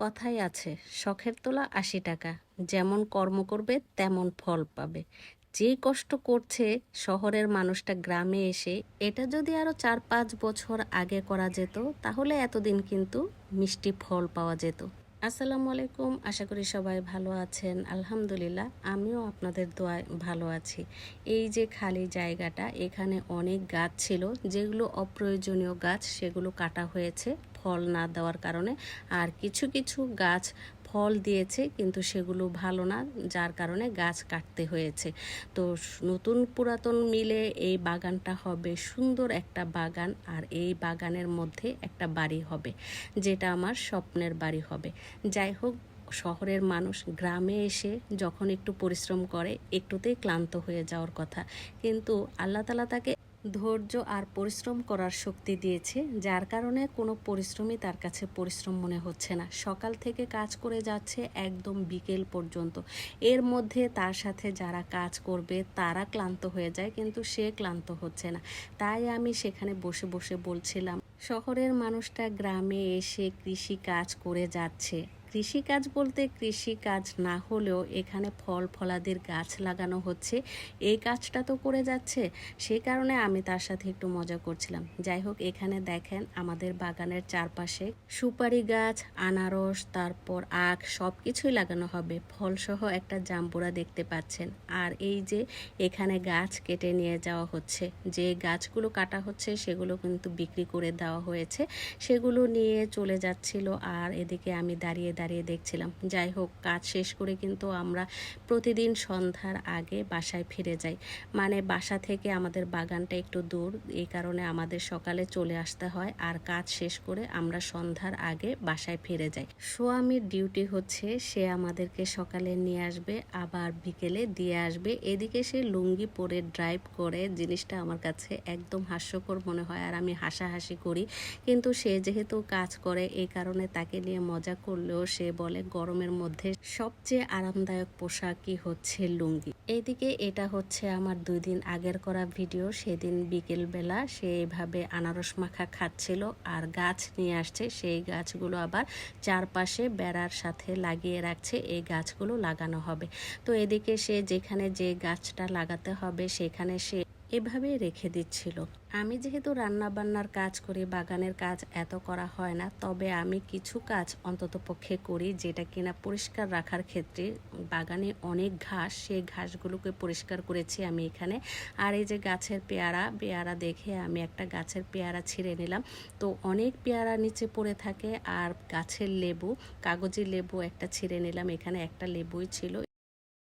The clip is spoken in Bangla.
কথাই আছে, শখের তোলা ৮০ টাকা। যেমন কর্ম করবে তেমন ফল পাবে। যে কষ্ট করছে শহরের মানুষটা গ্রামে এসে, এটা যদি আরো ৪-৫ বছর আগে করা যেত তাহলে এতদিন কিন্তু মিষ্টি ফল পাওয়া যেত। আসসালামু আলাইকুম, আশা করি সবাই ভালো আছেন। আলহামদুলিল্লাহ, আমিও আপনাদের দোয়ায় ভালো আছি। এই যে খালি জায়গাটা, এখানে অনেক গাছ ছিল, যেগুলো অপ্রয়োজনীয় গাছ সেগুলো কাটা হয়েছে ফল না দেওয়ার কারণে। আর কিছু কিছু গাছ ফল দিয়েছে কিন্তু সেগুলো ভালো না, যার কারণে গাছ কাটতে হয়েছে। তো নতুন পুরাতন মিলে এই বাগানটা হবে সুন্দর একটা বাগান, আর এই বাগানের মধ্যে একটা বাড়ি হবে, যেটা আমার স্বপ্নের বাড়ি হবে। যাই হোক, শহরের মানুষ গ্রামে এসে যখন একটু পরিশ্রম করে একটুতেই ক্লান্ত হয়ে যাওয়ার কথা, কিন্তু আল্লাহ তাআলা তাকে ধৈর্য আর পরিশ্রম করার শক্তি দিয়েছে, যার কারণে কোনো পরিশ্রমই তার কাছে পরিশ্রম মনে হচ্ছে না। সকাল থেকে কাজ করে যাচ্ছে একদম বিকেল পর্যন্ত। এর মধ্যে তার সাথে যারা কাজ করবে তারা ক্লান্ত হয়ে যায়, কিন্তু সে ক্লান্ত হচ্ছে না। তাই আমি সেখানে বসে বসে বলছিলাম, শহরের মানুষটা গ্রামে এসে কৃষি কাজ করে যাচ্ছে। কৃষি কাজ বলতে কৃষি কাজ না হলেও এখানে ফল ফলাদির গাছ লাগানো হচ্ছে, এই কাজটা তো করে যাচ্ছে। সেই কারণে আমি তার সাথে একটু মজা করছিলাম। যাই হোক, এখানে দেখেন আমাদের বাগানের চারপাশে সুপারি গাছ, আনারস, তারপর আখ সব কিছুই লাগানো হবে। ফলসহ একটা জাম্বুরা দেখতে পাচ্ছেন। আর এই যে এখানে গাছ কেটে নিয়ে যাওয়া হচ্ছে, যে গাছগুলো কাটা হচ্ছে সেগুলো কিন্তু বিক্রি করে দেওয়া হয়েছে, সেগুলো নিয়ে চলে যাচ্ছিল। আর এদিকে আমি দাঁড়িয়ে দাঁড়িয়ে দেখছিলাম। যাই হোক, কাজ শেষ করে কিন্তু আমরা প্রতিদিন সন্ধ্যার আগে বাসায় ফিরে যাই। মানে বাসা থেকে আমাদের বাগানটা একটু দূর, এই কারণে আমাদের সকালে চলে আসতে হয়, আর কাজ শেষ করে আমরা সন্ধ্যার আগে বাসায় ফিরে যাই। স্বামীর ডিউটি হচ্ছে সে আমাদেরকে সকালে নিয়ে আসবে, আবার বিকেলে দিয়ে আসবে। এদিকে সে লুঙ্গি পরে ড্রাইভ করে, জিনিসটা আমার কাছে একদম হাস্যকর মনে হয়, আর আমি হাসাহাসি করি। কিন্তু সে যেহেতু কাজ করে, এই কারণে তাকে নিয়ে মজা করলেও সে বলে গরমের মধ্যে সবচেয়ে আরামদায়ক পোশাকই হচ্ছে লুঙ্গি। এইদিকে এটা হচ্ছে আমার 2 দিন আগের করা ভিডিও। সেদিন বিকেলবেলা সে এইভাবে আনারস মাখা খাচ্ছিল আর গাছ নিয়ে আসছে, সেই গাছগুলো আবার চারপাশে বেড়ার সাথে লাগিয়ে রাখছে, এই গাছগুলো লাগানো হবে। তো এদিকে সে যেখানে যে গাছটা লাগাতে হবে সেখানে সে এভাবেই রেখে দিচ্ছিল। আমি যেহেতু রান্না বান্নার কাজ করি, বাগানের কাজ এত করা হয় না, তবে আমি কিছু কাজ অন্তত পক্ষে করি, যেটা কিনা পরিষ্কার রাখার ক্ষেত্রে। বাগানে অনেক ঘাস, সেই ঘাসগুলোকে পরিষ্কার করেছি আমি এখানে। আর এই যে গাছের পেয়ারা দেখে আমি একটা গাছের পেয়ারা ছিঁড়ে নিলাম। তো অনেক পেয়ারা নিচে পড়ে থাকে। আর গাছের লেবু, কাগজি লেবু একটা ছিঁড়ে নিলাম, এখানে একটা লেবুই ছিল।